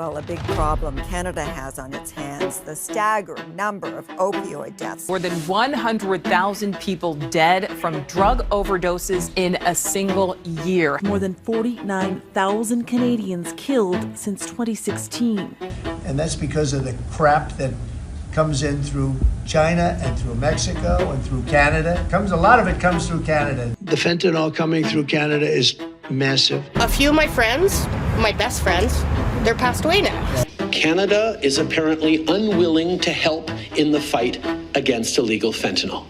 Well, a big problem Canada has on its hands, the staggering number of opioid deaths. More than 100,000 people dead from drug overdoses in a single year. More than 49,000 Canadians killed since 2016. And that's because of the crap that comes in through China and through Mexico and through Canada. A lot of it comes through Canada. The fentanyl coming through Canada is massive. A few of my friends, my best friends, they're passed away now. Canada is apparently unwilling to help in the fight against illegal fentanyl.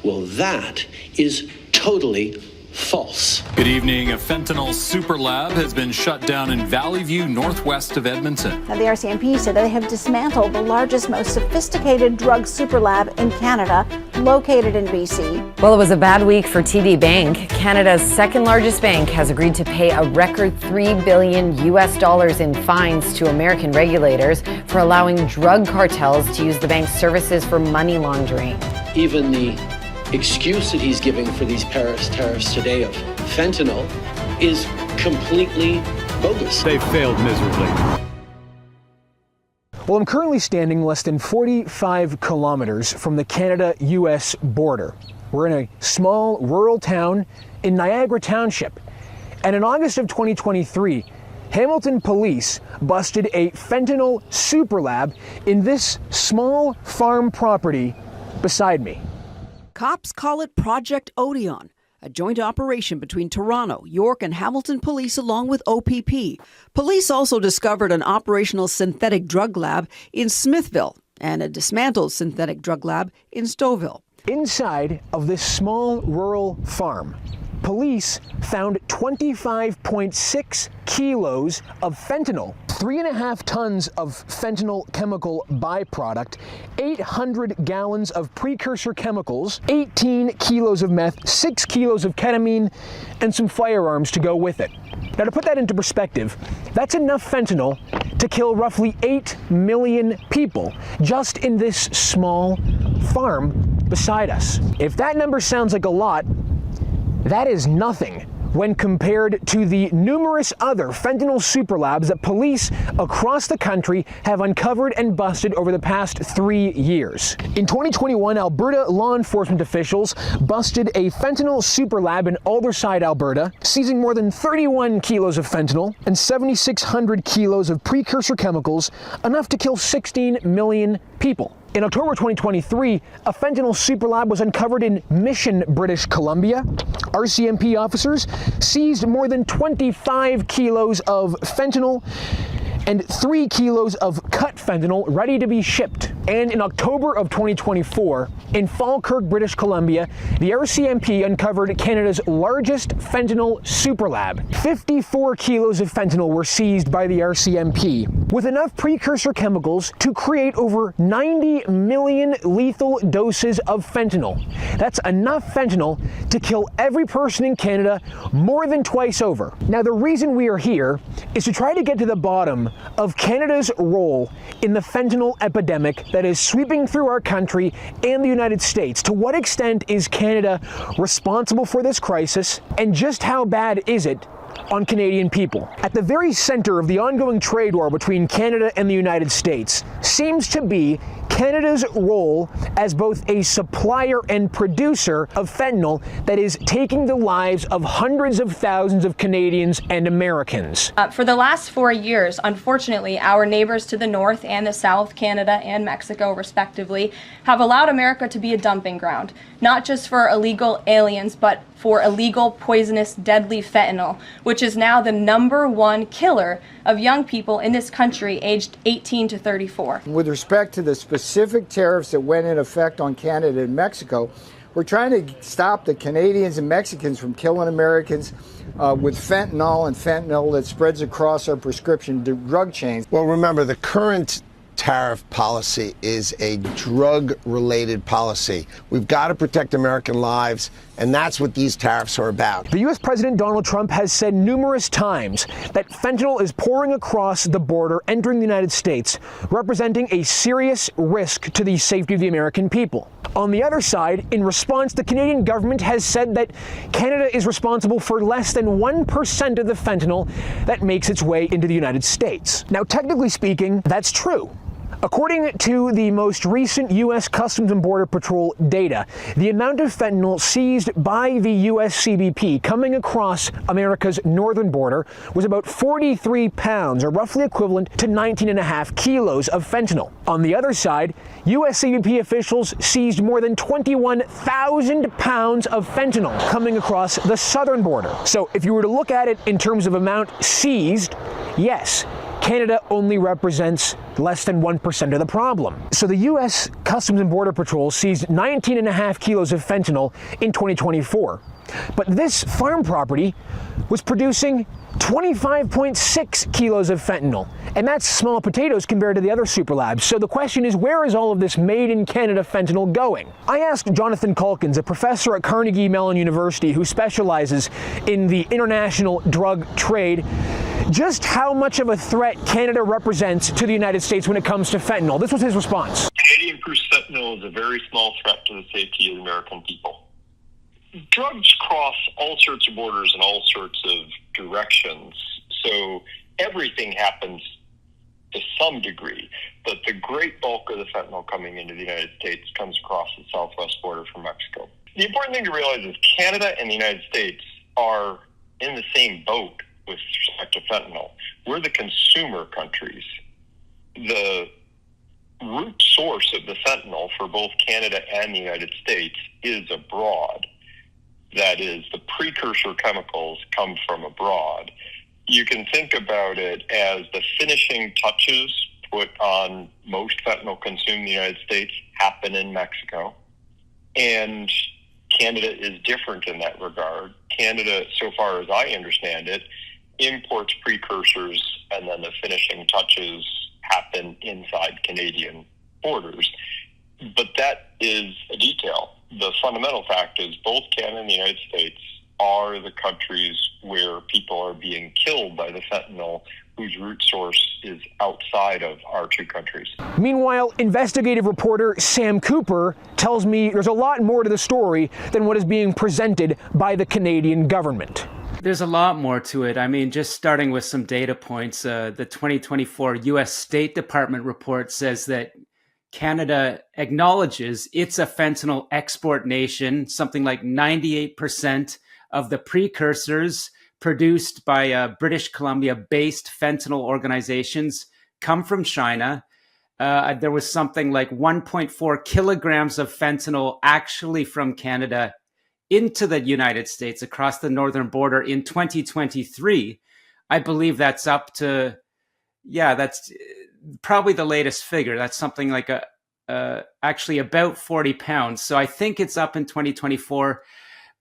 Well, that is totally false. Good evening. A fentanyl super lab has been shut down in Valley View, northwest of Edmonton. Now, the RCMP said they have dismantled the largest, most sophisticated drug super lab in Canada, located in BC. Well, it was a bad week for TD Bank. Canada's second largest bank has agreed to pay a record $3 billion in fines to American regulators for allowing drug cartels to use the bank's services for money laundering. Even the excuse that he's giving for these Paris tariffs today of fentanyl is completely bogus. They failed miserably. Well, I'm currently standing less than 45 kilometers from the Canada-US border. We're in a small rural town in Niagara Township. And in August of 2023, Hamilton police busted a fentanyl super lab in this small farm property beside me. Cops call it Project Odeon, a joint operation between Toronto, York, and Hamilton Police along with OPP. Police also discovered an operational synthetic drug lab in Smithville and a dismantled synthetic drug lab in Stouffville. Inside of this small rural farm, police found 25.6 kilos of fentanyl, 3.5 tons of fentanyl chemical byproduct, 800 gallons of precursor chemicals, 18 kilos of meth, 6 kilos of ketamine, and some firearms to go with it. Now, to put that into perspective, that's enough fentanyl to kill roughly 8 million people just in this small farm beside us. If that number sounds like a lot, that is nothing when compared to the numerous other fentanyl super labs that police across the country have uncovered and busted over the past 3 years. In 2021, Alberta law enforcement officials busted a fentanyl super lab in Aldersyde, Alberta, seizing more than 31 kilos of fentanyl and 7,600 kilos of precursor chemicals, enough to kill 16 million people. In October 2023, a fentanyl super lab was uncovered in Mission, British Columbia. RCMP officers seized more than 25 kilos of fentanyl and 3 kilos of cut fentanyl ready to be shipped. And in October of 2024, in Falkirk, British Columbia, the RCMP uncovered Canada's largest fentanyl super lab. 54 kilos of fentanyl were seized by the RCMP, with enough precursor chemicals to create over 90 million lethal doses of fentanyl. That's enough fentanyl to kill every person in Canada more than twice over. Now, the reason we are here is to try to get to the bottom of Canada's role in the fentanyl epidemic that is sweeping through our country and the United States. To what extent is Canada responsible for this crisis, and just how bad is it on Canadian people? At the very center of the ongoing trade war between Canada and the United States seems to be Canada's role as both a supplier and producer of fentanyl that is taking the lives of hundreds of thousands of Canadians and Americans. For the last 4 years, unfortunately, our neighbors to the north and the south, Canada and Mexico respectively, have allowed America to be a dumping ground, not just for illegal aliens, but for illegal, poisonous, deadly fentanyl, which is now the #1 killer of young people in this country aged 18 to 34. With respect to the specific tariffs that went in effect on Canada and Mexico, we're trying to stop the Canadians and Mexicans from killing Americans with fentanyl and fentanyl that spreads across our prescription drug chains. Well, remember, the current tariff policy is a drug-related policy. We've got to protect American lives, and that's what these tariffs are about. The U.S. President Donald Trump has said numerous times that fentanyl is pouring across the border, entering the United States, representing a serious risk to the safety of the American people. On the other side, in response, the Canadian government has said that Canada is responsible for less than 1% of the fentanyl that makes its way into the United States. Now, technically speaking, that's true. According to the most recent U.S. Customs and Border Patrol data, the amount of fentanyl seized by the U.S. CBP coming across America's northern border was about 43 pounds, or roughly equivalent to 19.5 kilos of fentanyl. On the other side, U.S. CBP officials seized more than 21,000 pounds of fentanyl coming across the southern border. So if you were to look at it in terms of amount seized, yes, Canada only represents less than 1% of the problem. So the U.S. Customs and Border Patrol seized 19.5 kilos of fentanyl in 2024. But this farm property was producing 25.6 kilos of fentanyl. And that's small potatoes compared to the other super labs. So the question is, where is all of this made in Canada fentanyl going? I asked Jonathan Calkins, a professor at Carnegie Mellon University who specializes in the international drug trade, just how much of a threat Canada represents to the United States when it comes to fentanyl. This was his response. Canadian-produced fentanyl is a very small threat to the safety of the American people. Drugs cross all sorts of borders in all sorts of directions, so everything happens to some degree, but the great bulk of the fentanyl coming into the United States comes across the southwest border from Mexico. The important thing to realize is Canada and the United States are in the same boat with respect to fentanyl. We're the consumer countries. The root source of the fentanyl for both Canada and the United States is abroad. That is, the precursor chemicals come from abroad. You can think about it as the finishing touches put on most fentanyl consumed in the United States happen in Mexico. And Canada is different in that regard. Canada, so far as I understand it, imports precursors, and then the finishing touches happen inside Canadian borders. But that is a detail. The fundamental fact is both Canada and the United States are the countries where people are being killed by the fentanyl whose root source is outside of our two countries. Meanwhile, investigative reporter Sam Cooper tells me there's a lot more to the story than what is being presented by the Canadian government. There's a lot more to it. I mean, just starting with some data points, the 2024 U.S. State Department report says that Canada acknowledges it's a fentanyl export nation. Something like 98% of the precursors produced by British Columbia-based fentanyl organizations come from China. There was something like 1.4 kilograms of fentanyl actually from Canada into the United States across the northern border in 2023. I believe that's up to, that's probably the latest figure. That's something like actually about 40 pounds. So I think it's up in 2024.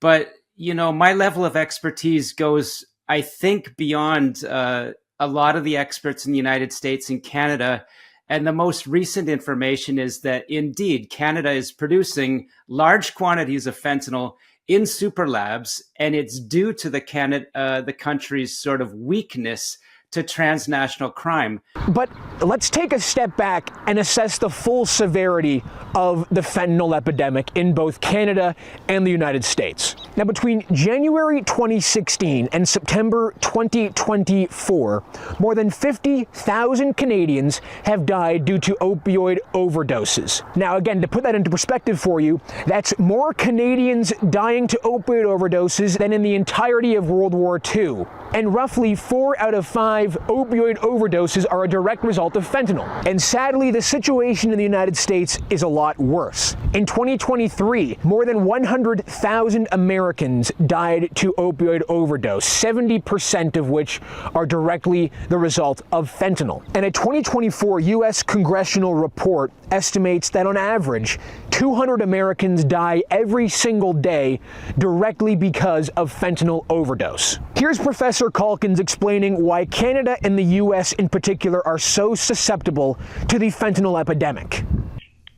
But, my level of expertise goes, I think, beyond a lot of the experts in the United States and Canada. And the most recent information is that indeed Canada is producing large quantities of fentanyl in super labs, and it's due to the country's sort of weakness to transnational crime. But let's take a step back and assess the full severity of the fentanyl epidemic in both Canada and the United States. Now, between January 2016 and September 2024, more than 50,000 Canadians have died due to opioid overdoses. Now, again, to put that into perspective for you, that's more Canadians dying to opioid overdoses than in the entirety of World War II. And roughly 4 out of 5 opioid overdoses are a direct result of fentanyl. And sadly, the situation in the United States is a lot worse. In 2023, more than 100,000 Americans died to opioid overdose, 70% of which are directly the result of fentanyl. And a 2024 U.S. congressional report estimates that on average, 200 Americans die every single day directly because of fentanyl overdose. Here's Professor Calkins explaining why Canada and the U.S. in particular are so susceptible to the fentanyl epidemic.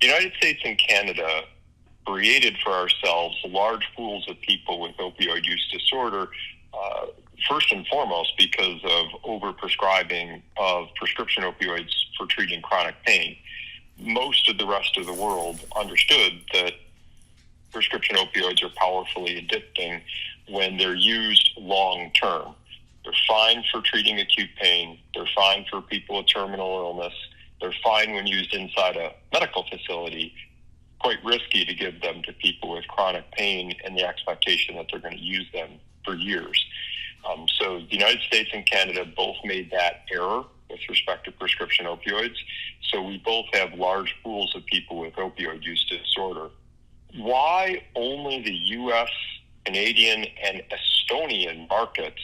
The United States and Canada created for ourselves large pools of people with opioid use disorder, first and foremost because of overprescribing of prescription opioids for treating chronic pain. Most of the rest of the world understood that prescription opioids are powerfully addicting when they're used long term. They're fine for treating acute pain. They're fine for people with terminal illness. They're fine when used inside a medical facility. Quite risky to give them to people with chronic pain and the expectation that they're going to use them for years. So the United States and Canada both made that error with respect to prescription opioids. So we both have large pools of people with opioid use disorder. Why only the U.S., Canadian, and Estonian markets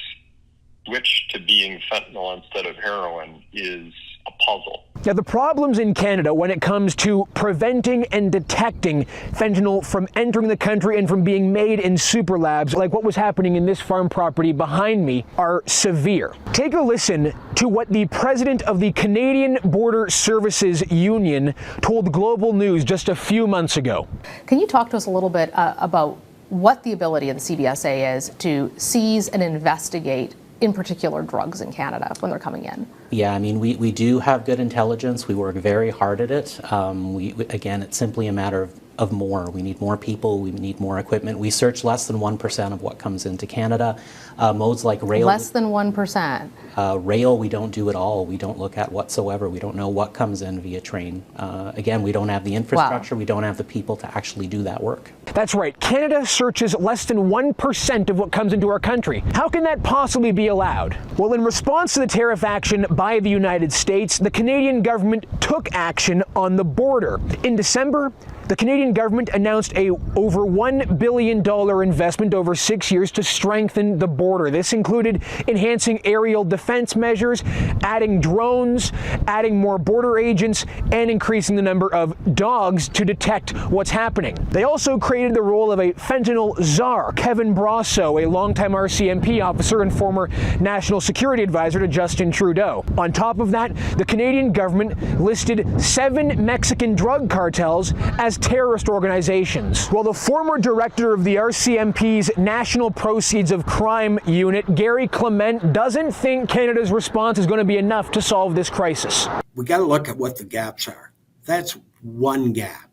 switch to being fentanyl instead of heroin is a puzzle. Now, the problems in Canada when it comes to preventing and detecting fentanyl from entering the country and from being made in super labs, like what was happening in this farm property behind me, are severe. Take a listen to what the president of the Canadian Border Services Union told Global News just a few months ago. Can you talk to us a little bit about what the ability of the CBSA is to seize and investigate, in particular, drugs in Canada when they're coming in? Yeah, I mean, we do have good intelligence. We work very hard at it. Again, it's simply a matter of more. We need more people. We need more equipment. We search less than 1% of what comes into Canada. Modes like rail. Less than 1%. Rail, we don't do at all. We don't look at whatsoever. We don't know what comes in via train. Again, we don't have the infrastructure. Wow. We don't have the people to actually do that work. That's right. Canada searches less than 1% of what comes into our country. How can that possibly be allowed? Well, in response to the tariff action by the United States, the Canadian government took action on the border. In December, the Canadian government announced a over $1 billion investment over 6 years to strengthen the border. This included enhancing aerial defense measures, adding drones, adding more border agents, and increasing the number of dogs to detect what's happening. They also created the role of a fentanyl czar, Kevin Brasso, a longtime RCMP officer and former national security advisor to Justin Trudeau. On top of that, the Canadian government listed 7 Mexican drug cartels as terrorist organizations. Well, the former director of the RCMP's National Proceeds of Crime Unit, Gary Clement, doesn't think Canada's response is going to be enough to solve this crisis. We got to look at what the gaps are. That's one gap.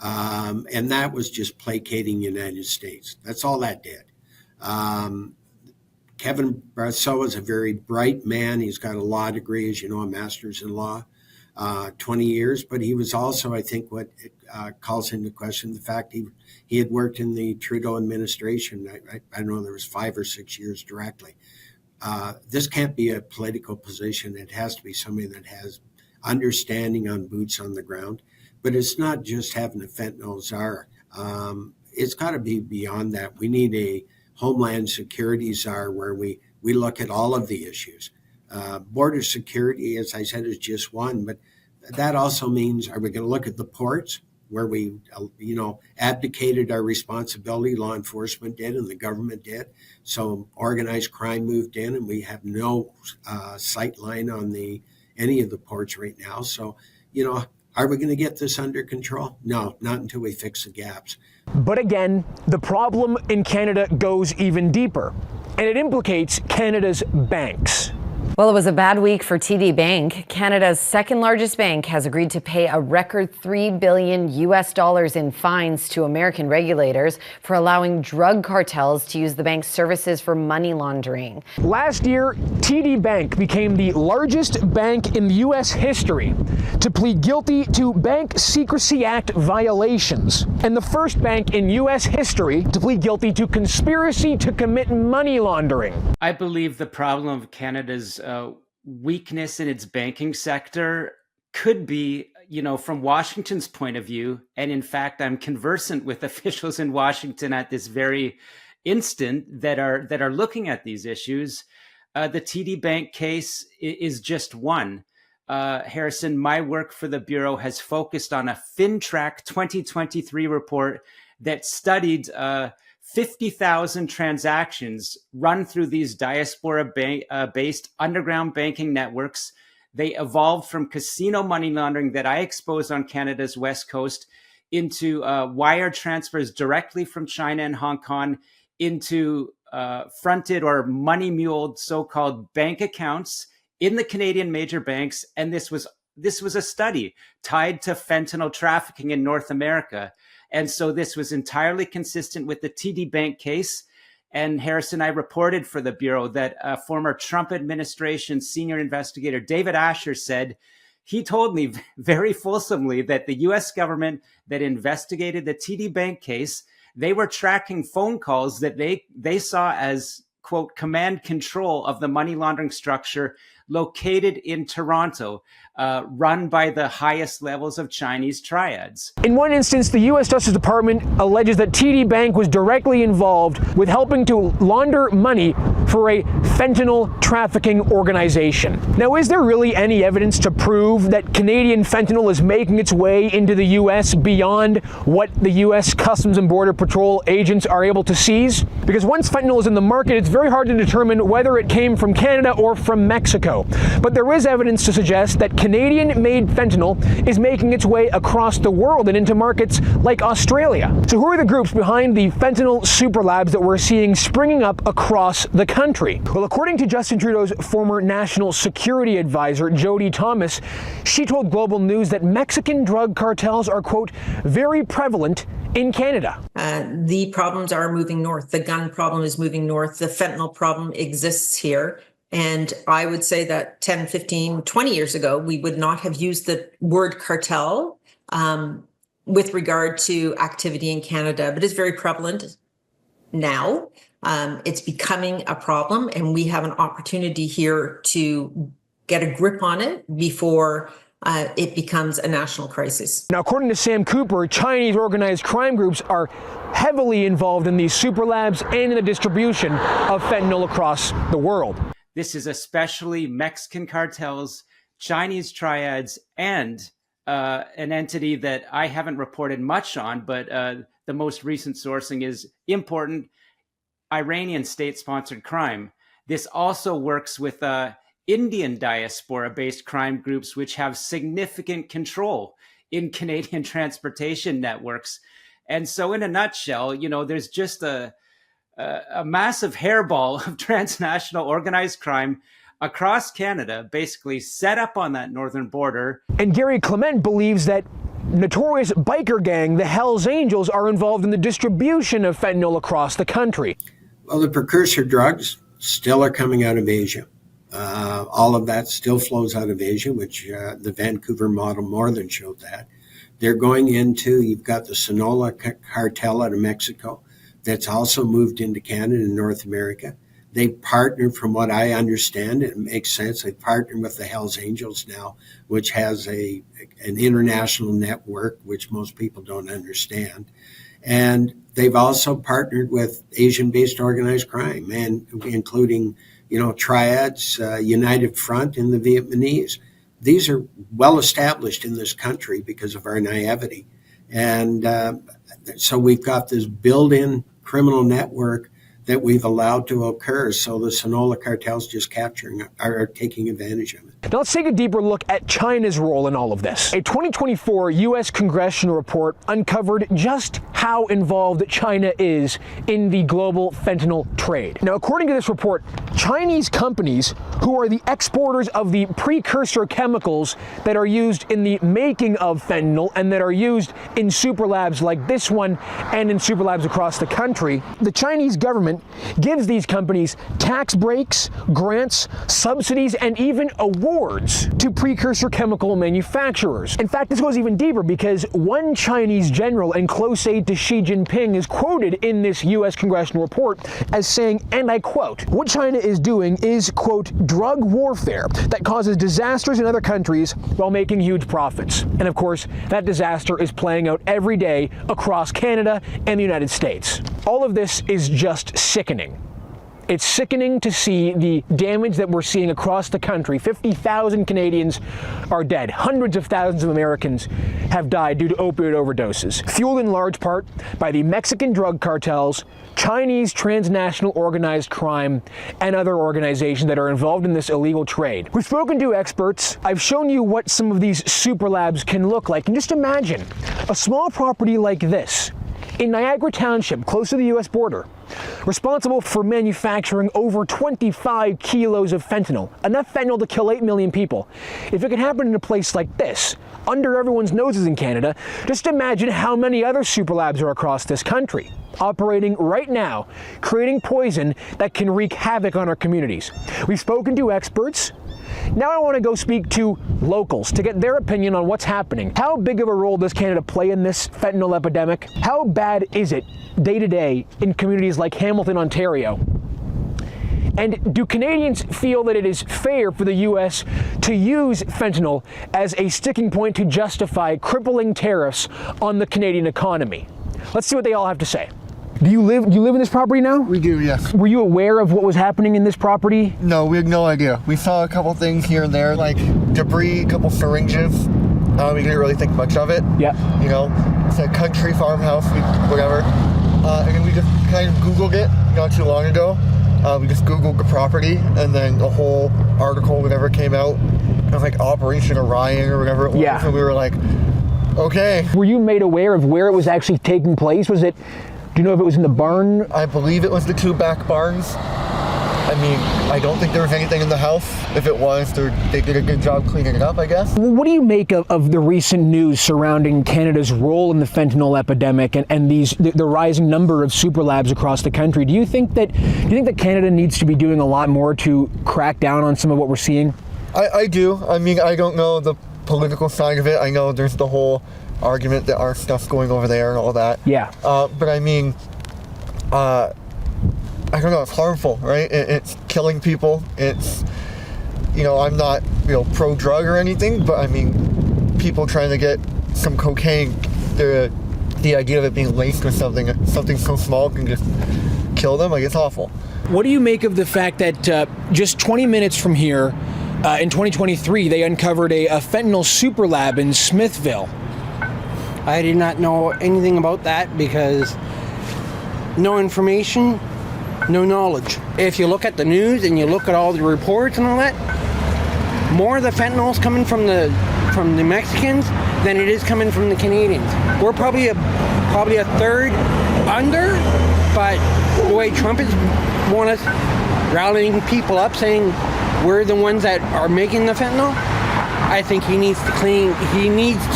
And that was just placating the United States. That's all that did. Kevin Brasso is a very bright man. He's got a law degree, as you know, a master's in law, 20 years. But he was also, I think, what calls into question the fact he had worked in the Trudeau administration. I don't know, there was 5 or 6 years directly. This can't be a political position. It has to be somebody that has understanding on boots on the ground. But it's not just having a fentanyl czar. It's got to be beyond that. We need a Homeland Security czar where we look at all of the issues. Border security, as I said, is just one. But that also means, are we going to look at the ports where we, abdicated our responsibility, law enforcement did and the government did. So organized crime moved in and we have no sight line on any of the ports right now. So, are we going to get this under control? No, not until we fix the gaps. But again, the problem in Canada goes even deeper, and it implicates Canada's banks. Well, it was a bad week for TD Bank. Canada's second largest bank has agreed to pay a record $3 billion in fines to American regulators for allowing drug cartels to use the bank's services for money laundering. Last year, TD Bank became the largest bank in U.S. history to plead guilty to Bank Secrecy Act violations, and the first bank in U.S. history to plead guilty to conspiracy to commit money laundering. I believe the problem of Canada's weakness in its banking sector could be, from Washington's point of view, and in fact, I'm conversant with officials in Washington at this very instant that are looking at these issues. The TD Bank case is just one. Harrison, my work for the Bureau has focused on a FinTrack 2023 report that studied 50,000 transactions run through these diaspora-based underground banking networks. They evolved from casino money laundering that I exposed on Canada's West Coast into wire transfers directly from China and Hong Kong into fronted or money-muled so-called bank accounts in the Canadian major banks. And this was a study tied to fentanyl trafficking in North America. And so this was entirely consistent with the TD Bank case. And Harrison, I reported for the Bureau that a former Trump administration senior investigator, David Asher, said, he told me very fulsomely that the U.S. government that investigated the TD Bank case, they were tracking phone calls that they saw as, quote, command control of the money laundering structure located in Toronto, run by the highest levels of Chinese triads. In one instance, the U.S. Justice Department alleges that TD Bank was directly involved with helping to launder money for a fentanyl trafficking organization. Now, is there really any evidence to prove that Canadian fentanyl is making its way into the U.S. beyond what the U.S. Customs and Border Patrol agents are able to seize? Because once fentanyl is in the market, it's very hard to determine whether it came from Canada or from Mexico. But there is evidence to suggest that Canadian-made fentanyl is making its way across the world and into markets like Australia. So who are the groups behind the fentanyl super labs that we're seeing springing up across the country? Well, according to Justin Trudeau's former national security advisor, Jody Thomas, she told Global News that Mexican drug cartels are, quote, very prevalent in Canada. The problems are moving north. The gun problem is moving north. The fentanyl problem exists here. And I would say that 10, 15, 20 years ago, we would not have used the word cartel with regard to activity in Canada, but it's very prevalent now. It's becoming a problem, and we have an opportunity here to get a grip on it before it becomes a national crisis. Now, according to Sam Cooper, Chinese organized crime groups are heavily involved in these super labs and in the distribution of fentanyl across the world. This is especially Mexican cartels, Chinese triads, and an entity that I haven't reported much on, but the most recent sourcing is important, Iranian state-sponsored crime. This also works with Indian diaspora-based crime groups, which have significant control in Canadian transportation networks. And so in a nutshell, you know, there's just a massive hairball of transnational organized crime across Canada, basically set up on that northern border. And Gary Clement believes that notorious biker gang, the Hells Angels, are involved in the distribution of fentanyl across the country. Well, the precursor drugs still are coming out of Asia. All of that still flows out of Asia, which the Vancouver model more than showed that. They're going into, you've got the Sinaloa cartel out of Mexico that's also moved into Canada and North America. They partnered, from what I understand, it makes sense, they partnered with the Hells Angels now, which has an international network, which most people don't understand. And they've also partnered with Asian-based organized crime, and including, you know, triads, United Front, and the Vietnamese. These are well established in this country because of our naivety. And so we've got this built-in criminal network that we've allowed to occur. So the Sinaloa cartels just are taking advantage of it. Now let's take a deeper look at China's role in all of this. A 2024 U.S. congressional report uncovered just how involved China is in the global fentanyl trade. Now, according to this report, Chinese companies who are the exporters of the precursor chemicals that are used in the making of fentanyl and that are used in super labs like this one and in super labs across the country, the Chinese government gives these companies tax breaks, grants, subsidies, and even awards to precursor chemical manufacturers. In fact, this goes even deeper because one Chinese general and close aide to Xi Jinping is quoted in this U.S. congressional report as saying, and I quote, "What China is doing is, quote, drug warfare that causes disasters in other countries while making huge profits." And of course, that disaster is playing out every day across Canada and the United States. All of this is just sickening. It's sickening to see the damage that we're seeing across the country. 50,000 Canadians are dead. Hundreds of thousands of Americans have died due to opioid overdoses, fueled in large part by the Mexican drug cartels, Chinese transnational organized crime, and other organizations that are involved in this illegal trade. We've spoken to experts. I've shown you what some of these super labs can look like. And just imagine a small property like this in Niagara Township, close to the U.S. border, responsible for manufacturing over 25 kilos of fentanyl, enough fentanyl to kill 8 million people. If it can happen in a place like this, under everyone's noses in Canada, just imagine how many other super labs are across this country, operating right now, creating poison that can wreak havoc on our communities. We've spoken to experts. Now I want to go speak to locals to get their opinion on what's happening. How big of a role does Canada play in this fentanyl epidemic? How bad is it day to day in communities like Hamilton, Ontario? And do Canadians feel that it is fair for the U.S. to use fentanyl as a sticking point to justify crippling tariffs on the Canadian economy? Let's see what they all have to say. Do you live in this property now? We do, yes. Were you aware of what was happening in this property? No, we had no idea. We saw a couple things here and there, like debris, a couple syringes. We didn't really think much of it. Yeah. You know, it's a country farmhouse, whatever. And then we just kind of Googled it not too long ago. We just Googled the property, and then the whole article, whatever, came out. It was like Operation Orion or whatever it was. Yeah. And we were like, okay. Were you made aware of where it was actually taking place? Was it, do you know if it was in the barn? I believe it was the 2 back barns. I mean, I don't think there was anything in the house. If it was, they did a good job cleaning it up, I guess. What do you make of the recent news surrounding Canada's role in the fentanyl epidemic and the rising number of super labs across the country? Do you think that Canada needs to be doing a lot more to crack down on some of what we're seeing? I do. I mean, I don't know the political side of it. I know there's the whole argument that our stuff's going over there and all that. Yeah. But I mean, I don't know, it's harmful, right? It's killing people. It's, you know, I'm not, pro-drug or anything, but I mean, people trying to get some cocaine, the idea of it being laced with something so small can just kill them, like, it's awful. What do you make of the fact that just 20 minutes from here, in 2023, they uncovered a fentanyl super lab in Smithville? I did not know anything about that because no information, no knowledge. If you look at the news and you look at all the reports and all that, more of the fentanyl's coming from the Mexicans than it is coming from the Canadians. We're probably a third under, but the way Trump is want us rallying people up saying we're the ones that are making the fentanyl, I think he needs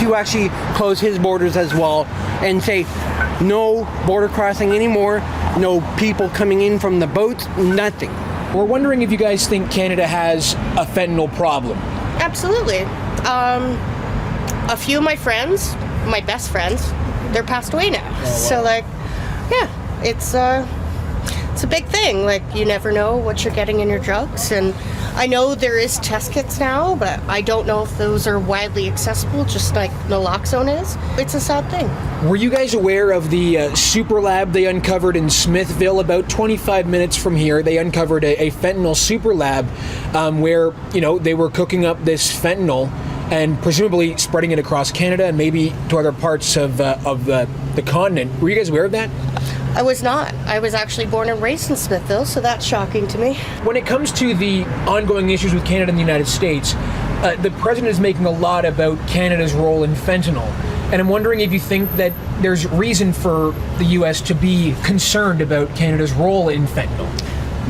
to actually close his borders as well and say no border crossing anymore, no people coming in from the boats, nothing. We're wondering if you guys think Canada has a fentanyl problem. Absolutely. A few of my friends, my best friends, they're passed away now. Oh, wow. So yeah, it's a big thing. Like, you never know what you're getting in your drugs, and I know there is test kits now, but I don't know if those are widely accessible, just like naloxone is. It's a sad thing. Were you guys aware of the super lab they uncovered in Smithville? About 25 minutes from here, they uncovered a fentanyl super lab where, they were cooking up this fentanyl and presumably spreading it across Canada and maybe to other parts of the continent. Were you guys aware of that? I was not. I was actually born and raised in Smithville, so that's shocking to me. When it comes to the ongoing issues with Canada and the United States, the president is making a lot about Canada's role in fentanyl. And I'm wondering if you think that there's reason for the U.S. to be concerned about Canada's role in fentanyl.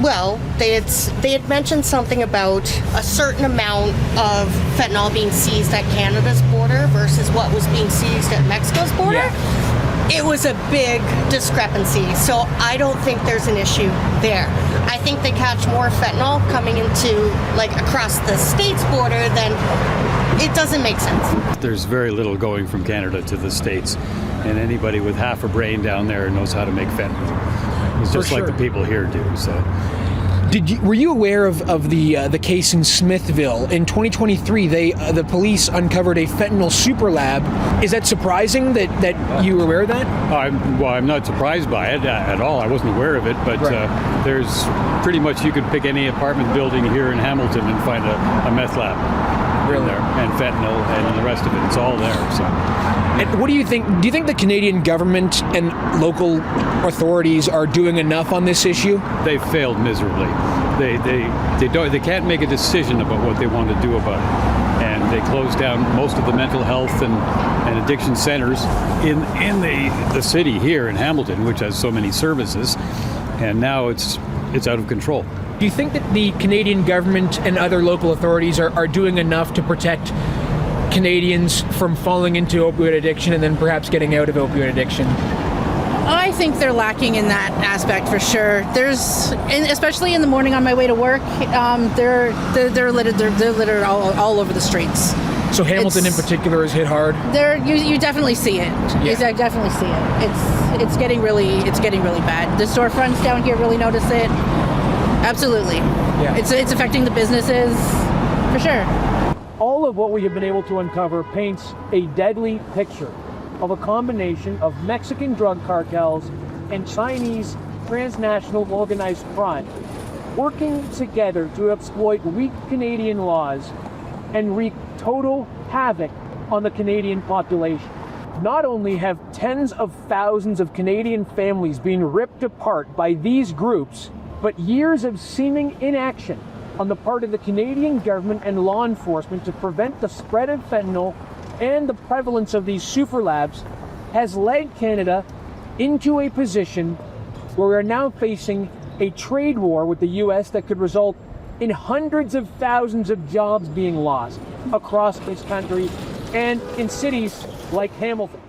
Well, they had mentioned something about a certain amount of fentanyl being seized at Canada's border versus what was being seized at Mexico's border. Yeah. It was a big discrepancy, so I don't think there's an issue there. I think they catch more fentanyl coming into, across the states border than it doesn't make sense. There's very little going from Canada to the States, and anybody with half a brain down there knows how to make fentanyl. It's just like the people here do, so. Were you aware of the case in Smithville? In 2023, the police uncovered a fentanyl super lab. Is that surprising that you were aware of that? I'm not surprised by it at all. I wasn't aware of it, but right. There's pretty much, you could pick any apartment building here in Hamilton and find a meth lab. Really? There, and fentanyl and the rest of it. It's all there. So. And what do you think? Do you think the Canadian government and local authorities are doing enough on this issue? They've failed miserably. They can't make a decision about what they want to do about it, and they closed down most of the mental health and addiction centers in the city here in Hamilton, which has so many services. and now it's out of control. Do you think that the Canadian government and other local authorities are doing enough to protect Canadians from falling into opioid addiction and then perhaps getting out of opioid addiction? I think they're lacking in that aspect for sure. Especially in the morning on my way to work, they're littered all over the streets. So Hamilton in particular is hit hard. You definitely see it. Yeah. You definitely see it. It's getting really bad. The storefronts down here really notice it. Absolutely. Yeah. It's affecting the businesses for sure. All of what we have been able to uncover paints a deadly picture of a combination of Mexican drug cartels and Chinese transnational organized crime working together to exploit weak Canadian laws and wreak total havoc on the Canadian population. Not only have tens of thousands of Canadian families been ripped apart by these groups, but years of seeming inaction on the part of the Canadian government and law enforcement to prevent the spread of fentanyl and the prevalence of these super labs has led Canada into a position where we are now facing a trade war with the U.S. that could result in hundreds of thousands of jobs being lost across this country and in cities like Hamilton.